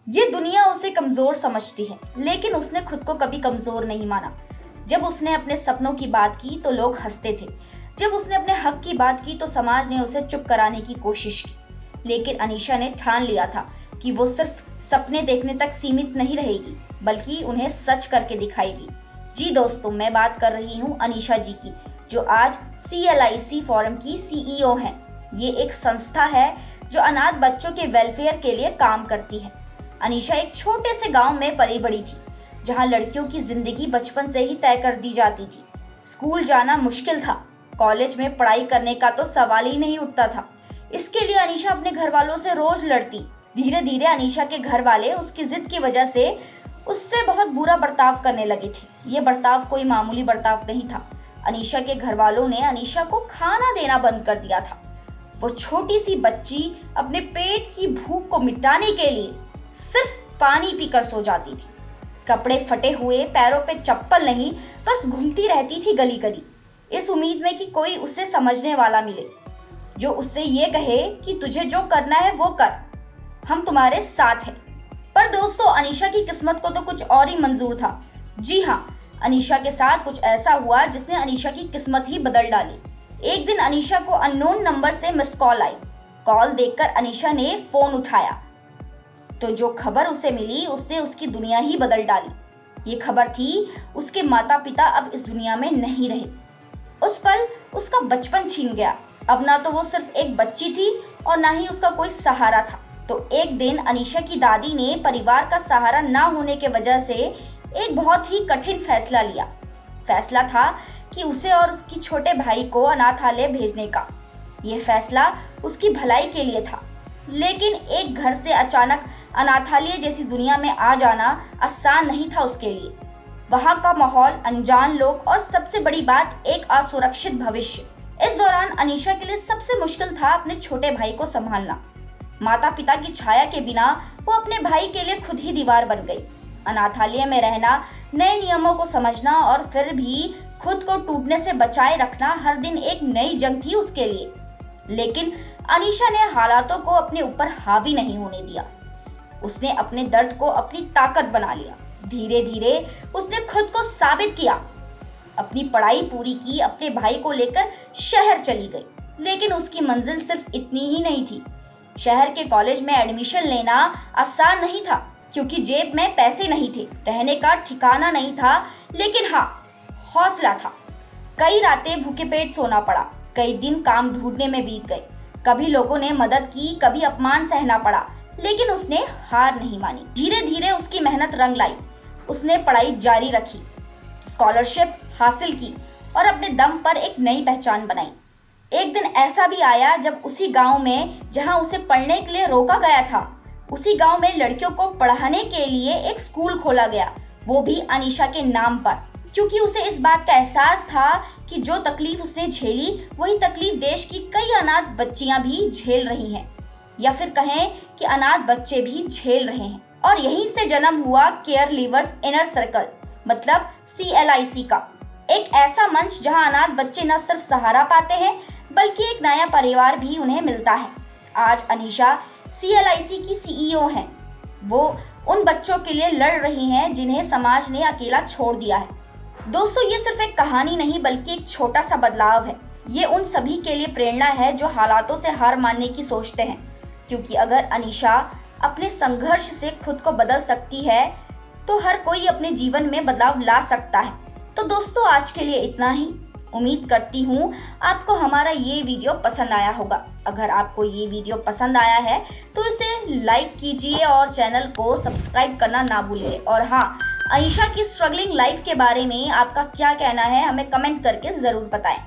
ये दुनिया उसे कमजोर समझती है, लेकिन उसने खुद को कभी कमजोर नहीं माना। जब उसने अपने सपनों की बात की तो लोग हंसते थे। जब उसने अपने हक की बात की तो समाज ने उसे चुप कराने की कोशिश की। लेकिन अनीशा ने ठान लिया था कि वो सिर्फ सपने देखने तक सीमित नहीं रहेगी, बल्कि उन्हें सच करके दिखाएगी। जी दोस्तों, मैं बात कर रही हूँ अनीशा जी की, जो आज CLIC फोरम की CEO हैं। ये एक संस्था है जो अनाथ बच्चों के वेलफेयर के लिए काम करती है। अनीशा एक छोटे से गांव में पली बड़ी थी, जहां लड़कियों की जिंदगी बचपन से ही तय कर दी जाती थी। स्कूल जाना मुश्किल था, कॉलेज में पढ़ाई करने का तो सवाल ही नहीं उठता था। इसके लिए अनीशा अपने घर वालों से रोज लड़ती। धीरे धीरे अनीशा के घर वाले उसकी जिद की वजह से उससे बहुत बुरा बर्ताव करने लगे थे। ये बर्ताव कोई मामूली बर्ताव नहीं था। अनीशा के घर वालों ने अनीशा को खाना देना बंद कर दिया था। वो छोटी सी बच्ची अपने पेट की भूख को मिटाने के लिए सिर्फ पानी पीकर सो जाती थी। कपड़े फटे हुए, पैरों पे चप्पल नहीं, बस घूमती रहती थी गली गली, इस उम्मीद में कि कोई उसे समझने वाला मिले, जो उससे ये कहे कि तुझे जो करना है वो कर, हम तुम्हारे साथ हैं। पर दोस्तों, अनीशा की किस्मत को तो कुछ और ही मंजूर था। जी हाँ, अनीशा के साथ कुछ ऐसा हुआ जिसने अनीशा की किस्मत ही बदल डाली। एक दिन अनीशा को अननोन नंबर से मिस कॉल आई। कॉल देखकर अनीशा ने फोन उठाया तो जो खबर उसे मिली उसने उसकी दुनिया ही बदल डाली। ये खबर थी उसके माता पिता अब इस दुनिया में नहीं रहे। उस पल उसका बचपन छीन गया। अब ना तो वो सिर्फ एक बच्ची थी और ना ही उसका कोई सहारा था। तो एक दिन अनीशा की दादी ने परिवार का सहारा ना होने के वजह से एक बहुत ही कठिन फैसला लिया। फैसला था कि उसे और उसकी छोटे भाई को अनाथालय भेजने का। ये फैसला उसकी भलाई के लिए था, लेकिन एक घर से अचानक अनाथालय जैसी दुनिया में आ जाना आसान नहीं था उसके लिए। वहाँ का माहौल, अनजान लोग और सबसे बड़ी बात, एक असुरक्षित भविष्य। इस दौरान अनीशा के लिए सबसे मुश्किल था अपने छोटे भाई को संभालना। माता पिता की छाया के बिना वो अपने भाई के लिए खुद ही दीवार बन गई। अनाथालय में रहना, नए नियमों को समझना और फिर भी खुद को टूटने से बचाए रखना हर दिन एक नई जंग थी उसके लिए। लेकिन अनीशा ने हालातों को अपने ऊपर हावी नहीं होने दिया। उसने अपने दर्द को अपनी ताकत बना लिया। धीरे धीरे उसने खुद को साबित किया। अपनी पढ़ाई पूरी की, अपने भाई को लेकर शहर चली गई। लेकिन उसकी मंजिल सिर्फ इतनी ही नहीं थी। शहर के कॉलेज में एडमिशन लेना आसान नहीं था, क्योंकि जेब में पैसे नहीं थे, रहने का ठिकाना नहीं था, लेकिन हाँ, हौसला था। कई रातें भूखे पेट सोना पड़ा, कई दिन काम ढूंढने में बीत गए। कभी लोगों ने मदद की, कभी अपमान सहना पड़ा, लेकिन उसने हार नहीं मानी। धीरे धीरे उसकी मेहनत रंग लाई। उसने पढ़ाई जारी रखी, स्कॉलरशिप हासिल की और अपने दम पर एक नई पहचान बनाई। एक दिन ऐसा भी आया जब उसी गांव में जहां उसे पढ़ने के लिए रोका गया था, उसी गांव में लड़कियों को पढ़ाने के लिए एक स्कूल खोला गया, वो भी अनीशा के नाम पर। क्योंकि उसे इस बात का एहसास था कि जो तकलीफ उसने झेली, वही तकलीफ देश की कई अनाथ बच्चियां भी झेल रही हैं, या फिर कहें कि अनाथ बच्चे भी झेल रहे हैं। और यहीं से जन्म हुआ केयर लीवर्स इनर सर्कल, मतलब CLIC का, एक ऐसा मंच जहां अनाथ बच्चे न सिर्फ सहारा पाते हैं, बल्कि एक नया परिवार भी उन्हें मिलता है। आज अनीशा CLIC की CEO हैं। वो उन बच्चों के लिए लड़ रही हैं जिन्हें समाज ने अकेला छोड़ दिया है। दोस्तों, ये सिर्फ एक कहानी नहीं, बल्कि एक छोटा सा बदलाव है। ये उन सभी के लिए प्रेरणा है जो हालातों से हार मानने की सोचते हैं, क्योंकि अगर अनीशा अपने संघर्ष से खुद को बदल सकती है, तो हर कोई अपने जीवन में बदलाव ला सकता है। तो दोस्तों, आज के लिए इतना ही। उम्मीद करती हूँ आपको हमारा ये वीडियो पसंद आया होगा। अगर आपको ये वीडियो पसंद आया है तो इसे लाइक कीजिए और चैनल को सब्सक्राइब करना ना भूलिए। और हाँ, अनीशा की स्ट्रगलिंग लाइफ के बारे में आपका क्या कहना है, हमें कमेंट करके ज़रूर बताएं।